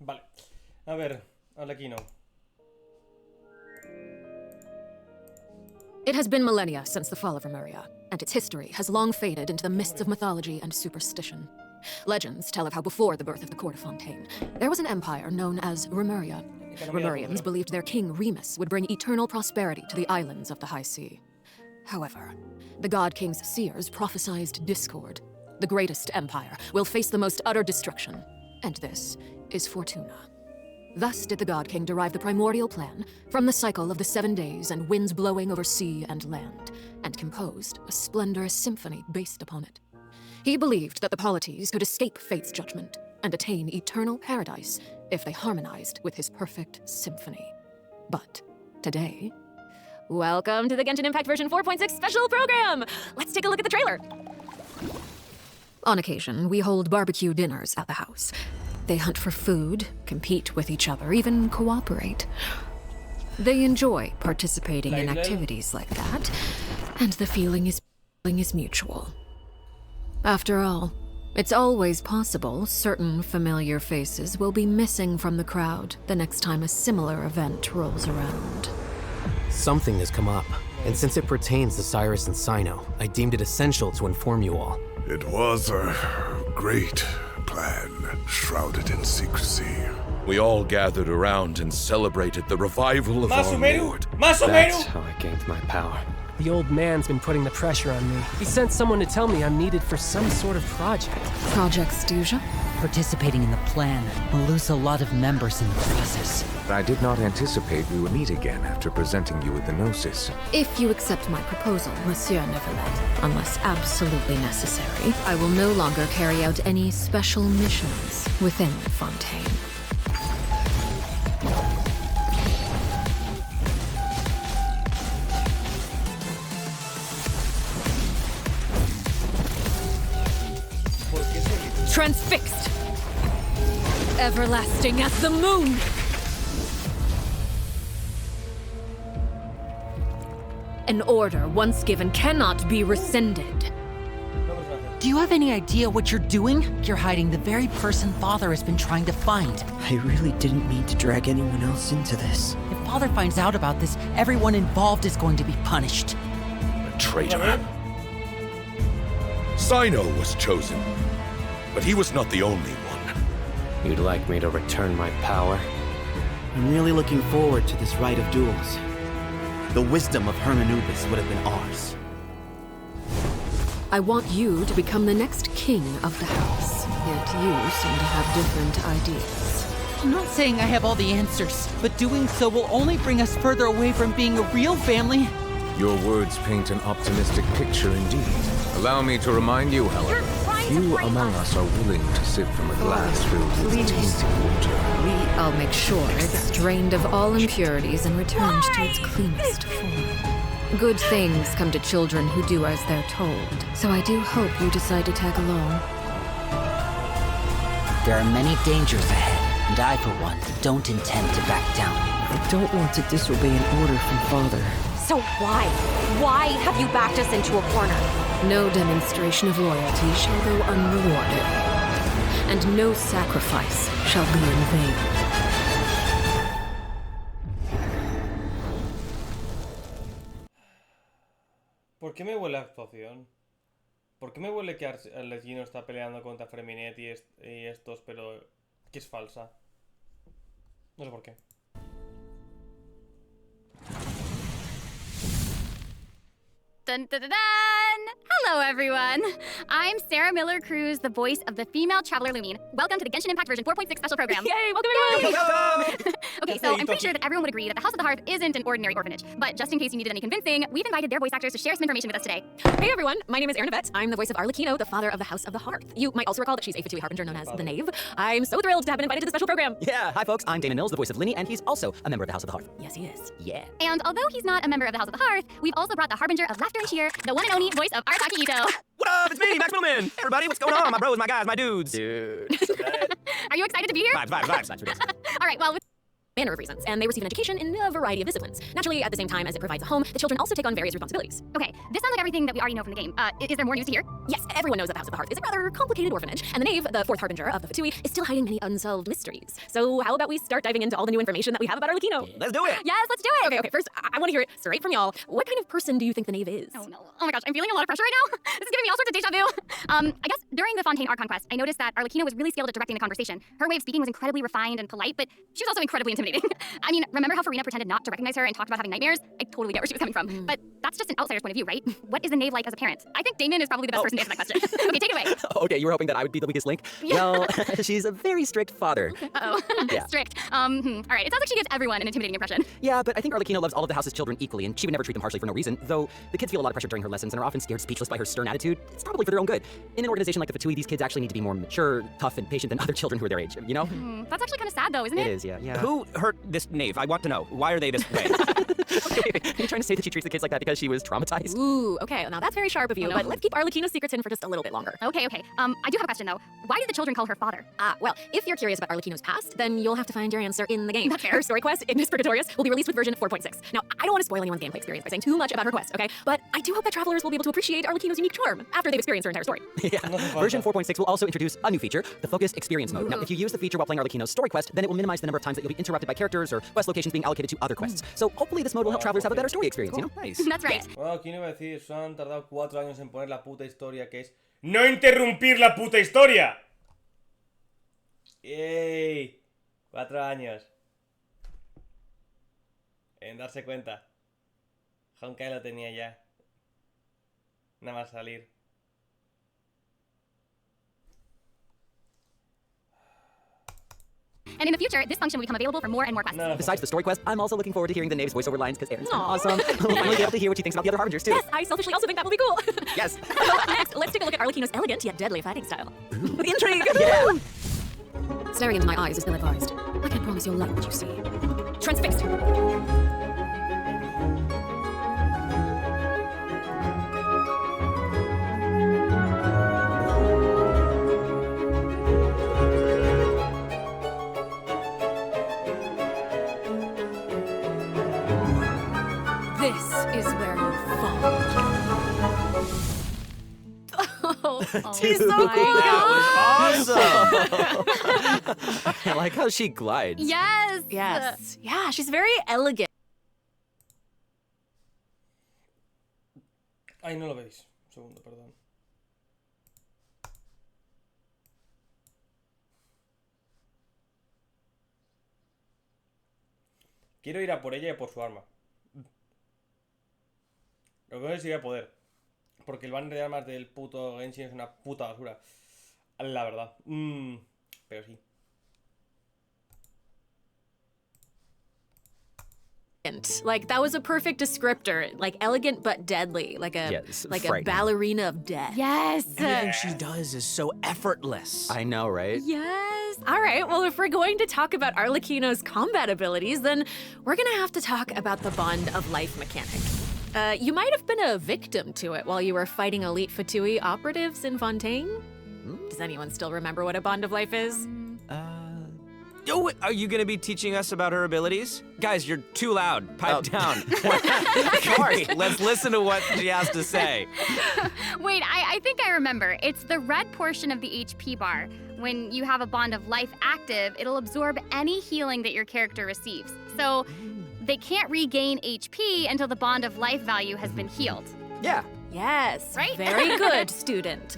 Vale. A ver, Arlequino. It has been millennia since the fall of Remuria, and its history has long faded into the mists of mythology and superstition. Legends tell of how before the birth of the court of Fontaine, there was an empire known as Remuria. Remurians believed their king Remus would bring eternal prosperity to the islands of the High Sea. However, the God King's seers prophesied discord. The greatest empire will face the most utter destruction, and this is Fortuna. Thus did the God King derive the primordial plan from the cycle of the 7 days and winds blowing over sea and land, and composed a splendorous symphony based upon it. He believed that the polities could escape fate's judgment and attain eternal paradise if they harmonized with his perfect symphony. But today... Welcome to the Genshin Impact version 4.6 special program! Let's take a look at the trailer! On occasion, we hold barbecue dinners at the house. They hunt for food, compete with each other, even cooperate. They enjoy participating in activities like that, and the feeling is mutual. After all, it's always possible certain familiar faces will be missing from the crowd the next time a similar event rolls around. Something has come up, and since it pertains to Cyrus and Sino, I deemed it essential to inform you all. It was a great plan, shrouded in secrecy. We all gathered around and celebrated the revival of our Lord. Más o That's menos. how I gained my power. The old man's been putting the pressure on me. He sent someone to tell me I'm needed for some sort of project. Project Stuja? Participating in the plan will lose a lot of members in the process. I did not anticipate we would meet again after presenting you with the Gnosis. If you accept my proposal, Monsieur Neverlet, unless absolutely necessary, I will no longer carry out any special missions within Fontaine. Transfixed! Everlasting as the moon! An order once given cannot be rescinded. Do you have any idea what you're doing? You're hiding the very person Father has been trying to find. I really didn't mean to drag anyone else into this. If Father finds out about this, everyone involved is going to be punished. A traitor. Sino was chosen, but he was not the only one. You'd like me to return my power? I'm really looking forward to this rite of duels. The wisdom of Hermanubis would have been ours. I want you to become the next king of the house. Yet you seem to have different ideas. I'm not saying I have all the answers, but doing so will only bring us further away from being a real family. Your words paint an optimistic picture indeed. Allow me to remind you, however, few among us are willing to sip from a glass filled with tainted water. I'll make sure it's drained of all impurities and returned to its cleanest form. Good things come to children who do as they're told, so I do hope you decide to tag along. There are many dangers ahead, and I, for one, don't intend to back down. I don't want to disobey an order from Father. So why? Why have you backed us into a corner? No demonstration of loyalty shall go unrewarded, and no sacrifice shall be in vain. ¿Por qué me huele a actuación? ¿Por qué me huele que Arlequino está peleando contra Freminet y estos, pero que es falsa? No sé por qué. Dun, dun, dun, dun. Hello, everyone. I'm Sarah Miller-Cruz, the voice of the female traveler Lumine. Welcome to the Genshin Impact version 4.6 special program. Yay! Welcome, everyone! Welcome! Okay, so I'm pretty sure that everyone would agree that the House of the Hearth isn't an ordinary orphanage. But just in case you needed any convincing, we've invited their voice actors to share some information with us today. Hey everyone, my name is Erin Yvette. I'm the voice of Arlequino, the father of the House of the Hearth. You might also recall that she's a Fatui Harbinger known as the Knave. I'm so thrilled to have been invited to the special program. Yeah, hi folks, I'm Damon Mills, the voice of Linny, and he's also a member of the House of the Hearth. Yes, he is. Yeah. And although he's not a member of the House of the Hearth, we've also brought the Harbinger of Laughter and Cheer, the one and only voice of Arasaki Ito. What up? It's me, Max Middleman. Hey everybody, what's going on? My bros, my guys, my dudes. Dude. Are you excited to be here? Vibes for days. All right, well, with manner of reasons, and they receive an education in a variety of disciplines. Naturally, at the same time as it provides a home, the children also take on various responsibilities. Okay, this sounds like everything that we already know from the game. Is there more news to hear? Yes, everyone knows that the House of the Hearth is a rather complicated orphanage, and the Knave, the fourth harbinger of the Fatui, is still hiding many unsolved mysteries. So how about we start diving into all the new information that we have about Arlecchino? Let's do it! Yes, let's do it! Okay, first, I want to hear it straight from y'all. What kind of person do you think the Knave is? Oh no. Oh my gosh, I'm feeling a lot of pressure right now. This is giving me all sorts of deja vu. I guess during the Fontaine Art Conquest, I noticed that Arlecchino was really skilled at directing the conversation. Her way of speaking was incredibly refined and polite, but she was also incredibly intimidating. I mean, remember how Farina pretended not to recognize her and talked about having nightmares? I totally get where she was coming from. But that's just an outsider's point of view, right? What is a Knave like as a parent? I think Damon is probably the best person to answer that question. Okay, take it away. Okay, you were hoping that I would be the weakest link? Yeah. Well, she's a very strict father. Uh-oh. Yeah. Strict. All right, it sounds like she gives everyone an intimidating impression. Yeah, but I think Arlecchino loves all of the house's children equally, and she would never treat them harshly for no reason, though the kids feel a lot of pressure during her lessons and are often scared speechless by her stern attitude. It's probably for their own good. In an organization like the Fatui, these kids actually need to be more mature, tough, and patient than other children who are their age, you know? That's actually kind of sad though, isn't it? It is, yeah. Who hurt this knave? I want to know. Why are they this way? Okay, are you trying to say that she treats the kids like that because she was traumatized? Ooh, okay, now that's very sharp of you, but let's keep Arlecchino's secrets in for just a little bit longer. Okay. I do have a question though. Why did the children call her father? Well, if you're curious about Arlecchino's past, then you'll have to find your answer in the game. That's fair. Her story quest, Ignis Purgatorius, will be released with version 4.6. Now, I don't want to spoil anyone's gameplay experience by saying too much about her quest, okay? But I do hope that travelers will be able to appreciate Arlecchino's unique charm after they've experienced her entire story. Yeah. Version 4.6 will also introduce a new feature, the Focused Experience Mode. Now, if you use the feature while playing Arlecchino's story quest, then it will minimize the number of times that you'll be interrupted by characters or quest locations being allocated to other quests. So hopefully this mode will help travelers have a better story experience, you know? Nice. That's right. Bueno, ¿quién iba a decir? Solo han tardado 4 años en poner la puta historia, que es ¡no interrumpir la puta historia! ¡Ey! 4 años. En darse cuenta. Honkai lo tenía ya. Nada más salir. And in the future, this function will become available for more and more quests. Besides the story quest, I'm also looking forward to hearing the Knave's voiceover lines because Aaron's awesome. We'll finally be able to hear what she thinks about the other Harbingers too. Yes, I selfishly also think that will be cool. Yes. Next, let's take a look at Arlecchino's elegant yet deadly fighting style. The intrigue! Yeah. Staring into my eyes is ill-advised. I can't promise you'll like what you see. Transfixed. This is where you fall. She's so cool. That was awesome! I like how she glides. Yes. Yes. Yeah, she's very elegant. Ay, no lo veis. Un segundo, perdón. Quiero ir a por ella y por su arma. Lo que no sé si voy a poder. Porque el banner de armas del puto Genshin es una puta basura. La verdad. Pero sí. Like, that was a perfect descriptor. Like, elegant but deadly. Like a a ballerina of death. Yes. Everything she does is so effortless. I know, right? Yes. All right, well, if we're going to talk about Arlecchino's combat abilities, then we're gonna have to talk about the Bond of Life mechanic. You might have been a victim to it while you were fighting elite Fatui operatives in Fontaine. Does anyone still remember what a Bond of Life is? Oh, are you gonna be teaching us about her abilities? Guys, you're too loud. Pipe down. Sorry, let's listen to what she has to say. Wait, I think I remember. It's the red portion of the HP bar. When you have a Bond of Life active, it'll absorb any healing that your character receives. So they can't regain HP until the Bond of Life value has been healed. Yeah. Yes, right? Very good, student.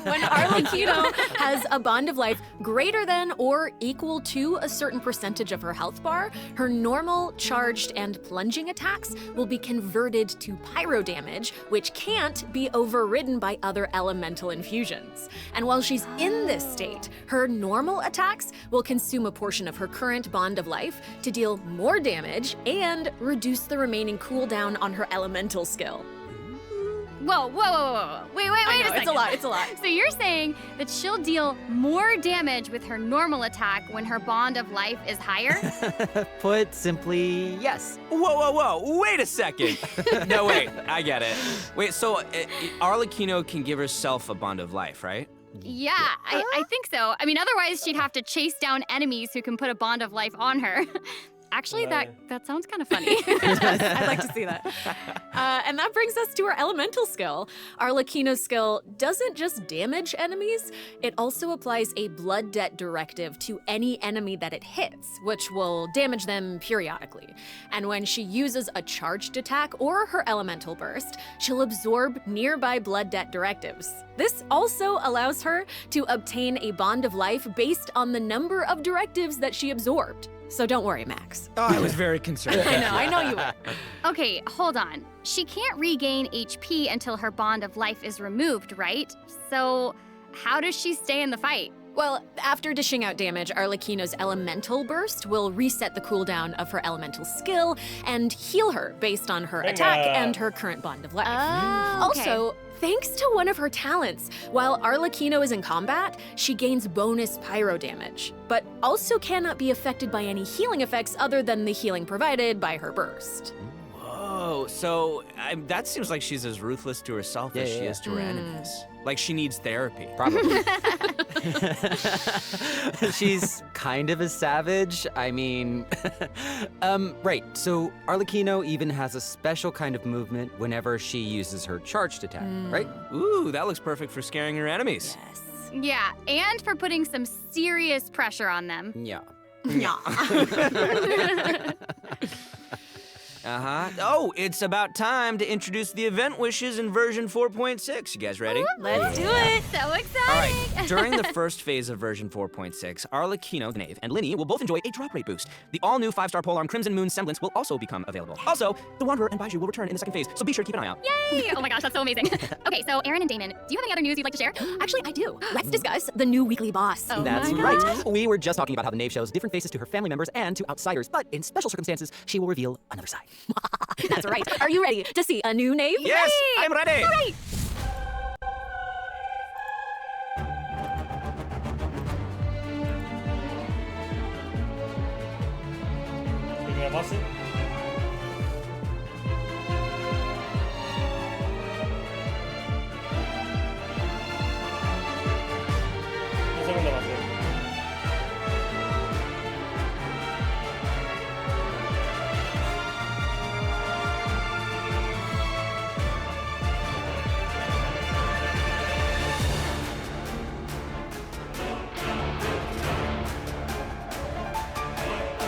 When Arlecchino has a Bond of Life greater than or equal to a certain percentage of her health bar, her normal, charged, and plunging attacks will be converted to pyro damage, which can't be overridden by other elemental infusions. And while she's in this state, her normal attacks will consume a portion of her current Bond of Life to deal more damage and reduce the remaining cooldown on her elemental skill. Whoa. Wait a second. It's a lot. So you're saying that she'll deal more damage with her normal attack when her Bond of Life is higher? Put simply, yes. Whoa, wait a second. No, wait, I get it. Wait, so Arlecchino can give herself a Bond of Life, right? Yeah, I think so. I mean, otherwise she'd have to chase down enemies who can put a bond of life on her. Actually, that sounds kind of funny. I'd like to see that. And that brings us to our elemental skill. Arlecchino's skill doesn't just damage enemies, it also applies a blood debt directive to any enemy that it hits, which will damage them periodically. And when she uses a charged attack or her elemental burst, she'll absorb nearby blood debt directives. This also allows her to obtain a bond of life based on the number of directives that she absorbed. So don't worry, Max. Oh, I was very concerned. I know you were. Okay, hold on. She can't regain HP until her bond of life is removed, right? So how does she stay in the fight? Well, after dishing out damage, Arlecchino's elemental burst will reset the cooldown of her elemental skill and heal her based on her attack and her current bond of life. Oh, okay. Also, thanks to one of her talents, while Arlecchino is in combat, she gains bonus pyro damage, but also cannot be affected by any healing effects other than the healing provided by her burst. Whoa, so that seems like she's as ruthless to herself as she is to her enemies. Like she needs therapy. Probably. She's kind of a savage. I mean, right, so Arlecchino even has a special kind of movement whenever she uses her charged attack, right? Ooh, that looks perfect for scaring her enemies. Yes. Yeah, and for putting some serious pressure on them. Yeah. Yeah. Oh, it's about time to introduce the event wishes in version 4.6. You guys ready? Let's do it. So exciting! All right, during the first phase of version 4.6, Arlecchino, the Knave, and Linny will both enjoy a drop rate boost. The all-new 5-star polearm Crimson Moon Semblance will also become available. Also, the Wanderer and Baiju will return in the second phase, so be sure to keep an eye out. Yay! Oh my gosh, that's so amazing. Okay, so Aaron and Damon, do you have any other news you'd like to share? Actually, I do. Let's discuss the new weekly boss. Oh That's my right. gosh. We were just talking about how the Knave shows different faces to her family members and to outsiders, but in special circumstances, she will reveal another side. That's right. Are you ready to see a new Knave? Yes, I'm ready! All right. Primera fase. La segunda fase.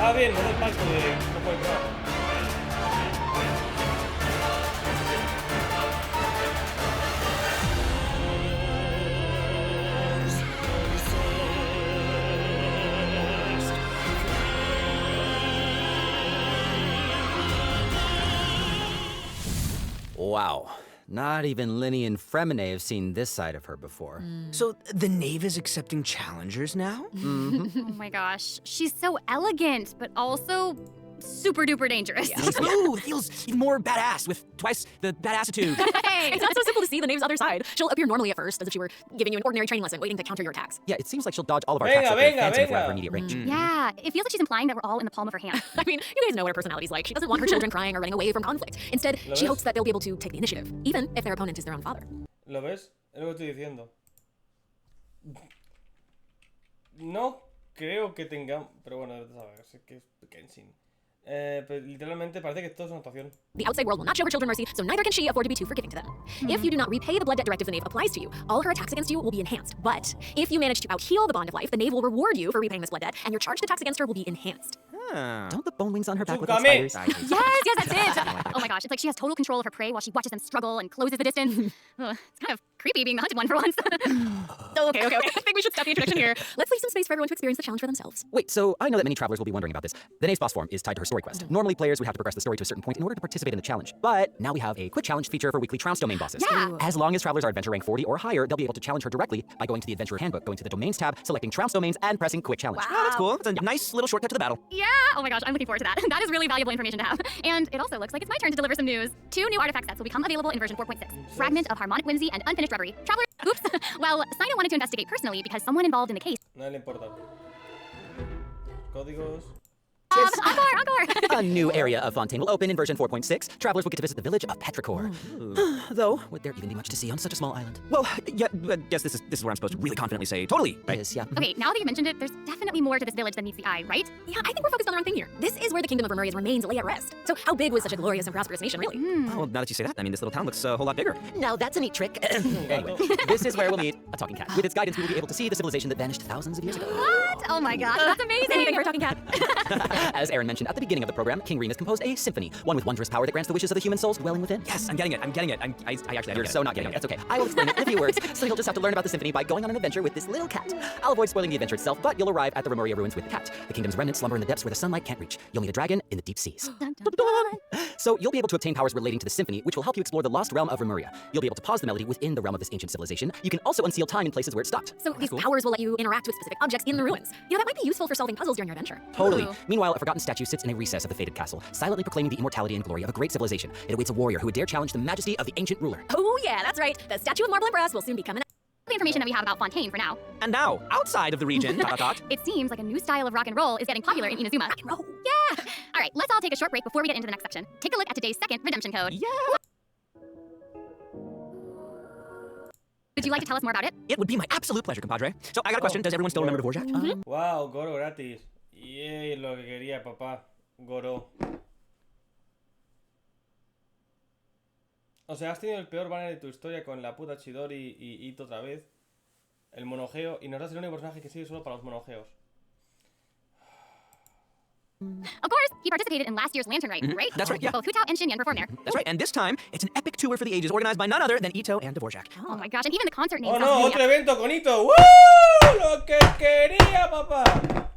Ah, bien, no es el palco de... no puede entrar. Wow. Not even Linny and Fremine have seen this side of her before. So the Knave is accepting challengers now? Oh my gosh, she's so elegant, but also super duper dangerous. Ooh, feels even more badass with twice the badassitude. Hey, it's not so simple to see the Knave's other side. She'll appear normally at first, as if she were giving you an ordinary training lesson, waiting to counter your attacks. Yeah, it seems like she'll dodge all of our attacks like a phantom for her immediate range. Yeah, it feels like she's implying that we're all in the palm of her hand. I mean, you guys know what her personality's like. She doesn't want her children crying or running away from conflict. Instead, she hopes that they'll be able to take the initiative, even if their opponent is their own father. ¿Lo ves? Es lo que estoy diciendo. No creo que tengamos... Pero bueno, sabes, es que es Genshin. Pero literalmente parece que esto es una actuación. The outside world will not show her children mercy, so neither can she afford to be too forgiving to them. If you do not repay the blood debt directive the Knave applies to you, all her attacks against you will be enhanced. But if you manage to out-heal the bond of life, the Knave will reward you for repaying this blood debt, and your charged attacks against her will be enhanced. Don't the bone wings on her back look like Tsukame. spiders? Yes, that's it. Oh my gosh, it's like she has total control of her prey while she watches them struggle and closes the distance. Ugh, it's kind of creepy being the hunted one for once. Okay. I think we should stop the introduction here. Let's leave some space for everyone to experience the challenge for themselves. Wait, so I know that many travelers will be wondering about this. The Knave's boss form is tied to her story quest. Normally, players would have to progress the story to a certain point in order to participate in the challenge. But now we have a quick challenge feature for weekly trounce domain bosses. Yeah. As long as travelers are adventure rank 40 or higher, they'll be able to challenge her directly by going to the Adventurer Handbook, going to the Domains tab, selecting trounce domains, and pressing Quick Challenge. Oh, that's cool. It's a nice little shortcut to the battle. Yeah, oh my gosh, I'm looking forward to that. That is really valuable information to have. And it also looks like it's my turn to deliver some news. 2 new artifact sets will become available in version 4.6. Fragment of Harmonic Whimsy and Unfinished Reverie. Traveler, oops. Well, Sino wanted to investigate personally because someone involved in the case. Nadie le importa. Códigos. Encore! A new area of Fontaine will open in version 4.6. Travelers will get to visit the village of Petrichor. Though, would there even be much to see on such a small island? Well, yeah, I guess this is where I'm supposed to really confidently say totally, right? Yes, yeah. Okay, now that you mentioned it, there's definitely more to this village than meets the eye, right? Yeah, I think we're focused on the wrong thing here. This is where the kingdom of Remuria's remains lay at rest. So how big was such a glorious and prosperous nation, really? Oh, well, now that you say that, I mean, this little town looks a whole lot bigger. Now that's a neat trick. Anyway, this is where we'll meet a talking cat. With its guidance, we will be able to see the civilization that vanished thousands of years ago. What? Oh my gosh, that's amazing! Anything for a talking cat. As Aaron mentioned at the beginning of the program, King Remus composed a symphony, one with wondrous power that grants the wishes of the human souls dwelling within. Yes, I'm getting it. I actually You're so not getting it. That's okay. I will explain it in a few words, so you'll just have to learn about the symphony by going on an adventure with this little cat. I'll avoid spoiling the adventure itself, but you'll arrive at the Remuria ruins with the cat. The kingdom's remnants slumber in the depths where the sunlight can't reach. You'll meet a dragon in the deep seas. Dun, dun, dun. So you'll be able to obtain powers relating to the symphony, which will help you explore the lost realm of Remuria. You'll be able to pause the melody within the realm of this ancient civilization. You can also unseal time in places where it stopped. So these powers will let you interact with specific objects in the ruins. You know, that might be useful for solving puzzles during your adventure. Totally. Ooh. Meanwhile, a forgotten statue sits in a recess of the fated castle, silently proclaiming the immortality and glory of a great civilization. It awaits a warrior who would dare challenge the majesty of the ancient ruler. Oh yeah, that's right. The statue of marble and brass will soon be coming. The information that we have about Fontaine for now. And now, outside of the region, It seems like a new style of rock and roll is getting popular in Inazuma. Rock and roll. Yeah! All right, let's all take a short break before we get into the next section. Take a look at today's second redemption code. Yeah! Would you like to tell us more about it? It would be my absolute pleasure, compadre. So I got a question. Does everyone still remember Dvorak? Wow, Goro gratis. Yay, lo que quería, papá. Goro. O sea, has tenido el peor banner de tu historia con la puta Chidori y Ito otra vez. El monogeo. Y nos das el único personaje que sigue solo para los monogeos. Of course, he participated in last year's Lantern Rite, right? That's right, yeah. Both Hutao and Shinyan performed there. That's right, and this time, it's an epic tour for the ages organized by none other than Ito and Dvorak. Oh my gosh, and even the concert name Oh sounds no, really otro epic. evento con Ito. ¡Woo! Lo que quería, papá.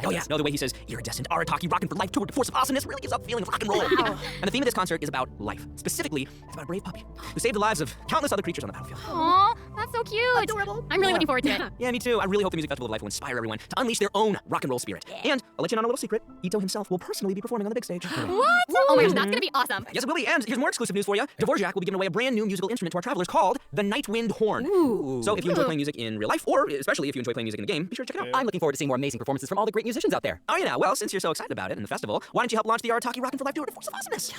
Oh yeah, no, the way he says, iridescent, Arataki, rockin' for life tour, the force of awesomeness really gives up feeling of rock and roll. Wow. And the theme of this concert is about life. Specifically, it's about a brave puppy who saved the lives of countless other creatures on the battlefield. Aw, that's so cute. Adorable. I'm really looking forward to it. Yeah, me too. I really hope the Music Festival of Life will inspire everyone to unleash their own rock and roll spirit. Yeah. And I'll let you in on a little secret. Ito himself will personally be performing on the big stage. What? Oh my gosh, that's gonna be awesome. Yes, it will be. And here's more exclusive news for you. Dvorak will be giving away a brand new musical instrument to our travelers called the Nightwind Horn. Ooh. So if you enjoy playing music in real life, or especially if you enjoy playing music in the game, be sure to check it out. I'm looking forward to seeing more amazing performances from all the great musicians out there. Oh, yeah. Well, since you're so excited about it and the festival, why don't you help launch the Arataki Rockin' for Life Tour to Force of Awesomeness?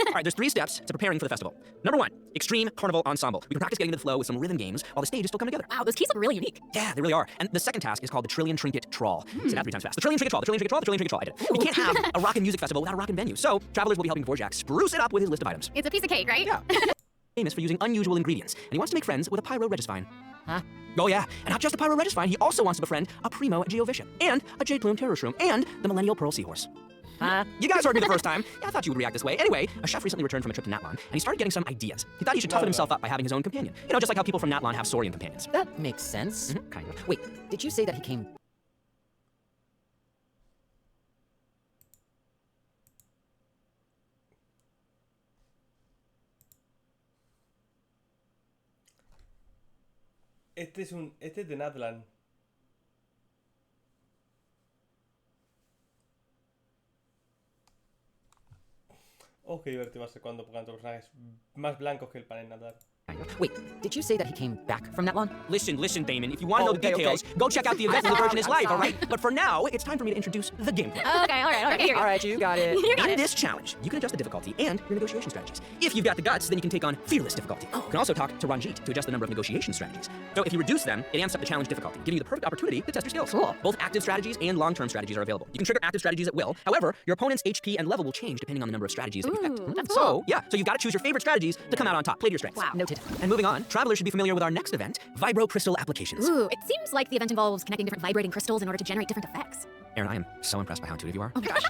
All right, there's 3 steps to preparing for the festival. Number 1, Extreme Carnival Ensemble. We can practice getting into the flow with some rhythm games while the stage is still coming together. Wow, those keys look really unique. Yeah, they really are. And the second task is called the Trillion Trinket Trawl. Say that 3 times fast. The Trillion Trinket Trawl, the Trillion Trinket Trawl, the Trillion Trinket Trawl. I did it. We can't have a rockin' music festival without a rockin' venue. So, travelers will be helping Dvorak spruce it up with his list of items. It's a piece of cake, right? Yeah. Famous for using unusual ingredients, and he wants to make friends with a Pyro Regisvine. Huh? Oh yeah, and not just a Pyro Regisvine, he also wants to befriend a Primo Geovician, and a Jade Plume Terror Shroom, and the Millennial Pearl Seahorse. You guys heard me the first time. Yeah, I thought you would react this way. Anyway, a chef recently returned from a trip to Natlan, and he started getting some ideas. He thought he should toughen himself up by having his own companion. You know, just like how people from Natlan have Saurian companions. That makes sense. Kind of. Wait, did you say that he came... Este es de Natlan. Oh, qué divertido va a ser cuando pongan los personajes más blancos que el panel Natlan. Wait, did you say that he came back from Natlan? Listen, Damon. If you want to know the details, go check out the event where the version is live, all right? But for now, it's time for me to introduce the gameplay. Okay, all right. All right, you got it. In this challenge, you can adjust the difficulty and your negotiation strategies. If you've got the guts, then you can take on fearless difficulty. You can also talk to Ranjit to adjust the number of negotiation strategies. So if you reduce them, it amps up the challenge difficulty, giving you the perfect opportunity to test your skills. Cool. Both active strategies and long-term strategies are available. You can trigger active strategies at will. However, your opponent's HP and level will change depending on the number of strategies that you picked. That's So you've got to choose your favorite strategies to come out on top. Play to your strengths. Wow. Noted. And moving on, travelers should be familiar with our next event, Vibro Crystal Applications. Ooh, it seems like the event involves connecting different vibrating crystals in order to generate different effects. Aaron, I am so impressed by how intuitive you are. Oh my gosh.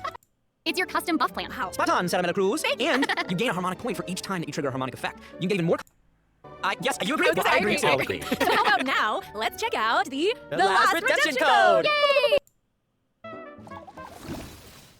It's your custom buff plan. Wow. Spot on, Santa Cruz. And you gain a harmonic point for each time that you trigger a harmonic effect. You can get even more... yes, you agree? I agree. too. So how about now, let's check out the last redemption code. Yay!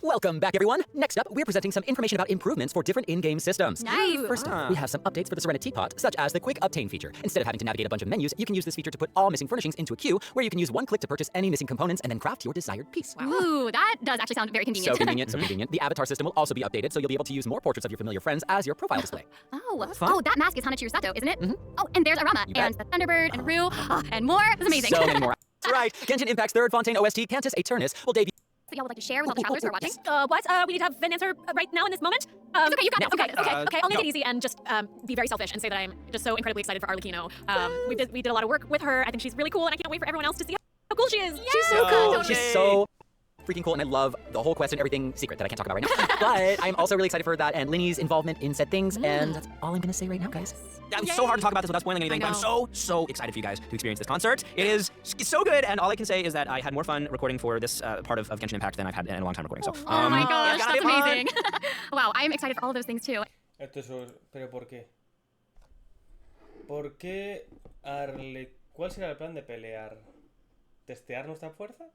Welcome back, everyone. Next up, we're presenting some information about improvements for different in-game systems. Nice. First, we have some updates for the Serenity Teapot, such as the Quick Obtain feature. Instead of having to navigate a bunch of menus, you can use this feature to put all missing furnishings into a queue, where you can use one click to purchase any missing components and then craft your desired piece. Ooh, that does actually sound very convenient. So convenient, so convenient. The avatar system will also be updated, so you'll be able to use more portraits of your familiar friends as your profile display. Oh, that mask is Hanachiru Sato, isn't it? Oh, and there's Arama, and the Thunderbird, and Rue, and more. That's amazing. So many more. That's right. Genshin Impact's third Fontaine OST, Cantus Aeternus, will debut that y'all would like to share with all the travelers who are watching? What? We need to have an answer right now in this moment? It's okay, you got it. Okay, I'll make it easy and just be very selfish and say that I'm just so incredibly excited for Arlecchino. We did a lot of work with her. I think she's really cool, and I can't wait for everyone else to see how cool she is. Yeah. She's so cool. She's so freaking cool, and I love the whole quest and everything secret that I can't talk about right now. But I'm also really excited for that and Linny's involvement in said things, and that's all I'm gonna say right now, guys. It's so hard to talk about this without spoiling anything, but I'm so excited for you guys to experience this concert. It's so good, and all I can say is that I had more fun recording for this part of Genshin Impact than I've had in a long time recording. So, oh my gosh, that's amazing. Wow, I'm excited for all of those things too. Esto es... ¿Pero por qué? ¿Por qué ¿Cuál será el plan de pelear? ¿Testear nuestra fuerza?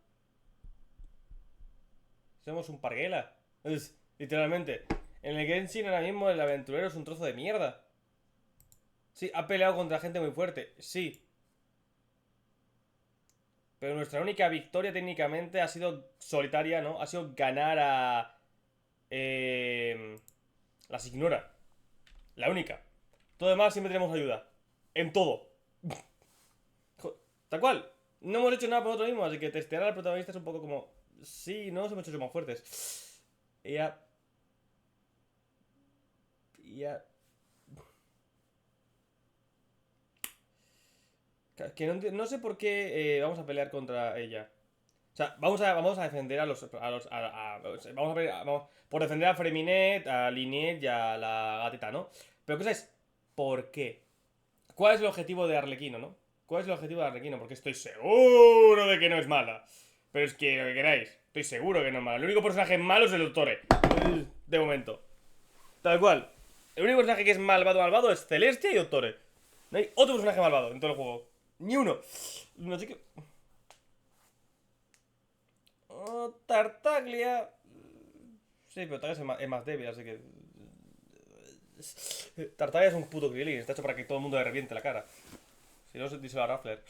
Somos un parguela. Literalmente. En el Genshin ahora mismo el aventurero es un trozo de mierda. Sí, ha peleado contra gente muy fuerte. Sí. Pero nuestra única victoria técnicamente ha sido solitaria, ¿no? Ha sido ganar a... las ignora. La única. Todo demás siempre tenemos ayuda. En todo. Tal cual. No hemos hecho nada por nosotros mismos, así que testear al protagonista es un poco como... Sí, no nos hemos hecho más fuertes. Ya. Que no sé por qué vamos a pelear contra ella. O sea, vamos a defender vamos por defender a Freminet, a Linet y a la gatita, ¿no? Pero cosa es, ¿por qué? ¿Cuál es el objetivo de Arlecchino, no? ¿Cuál es el objetivo de Arlecchino? Porque estoy seguro de que no es mala. Pero es que lo que queráis, estoy seguro que no es mala. El único personaje malo es el Dottore. De momento. Tal cual. El único personaje que es malvado es Celestia y Dottore. No hay otro personaje malvado en todo el juego. Ni uno. No sé qué... Oh, Tartaglia. Sí, pero Tartaglia es más débil, así que... Tartaglia es un puto Krillin. Está hecho para que todo el mundo le reviente la cara. Si no, díselo a Raffler.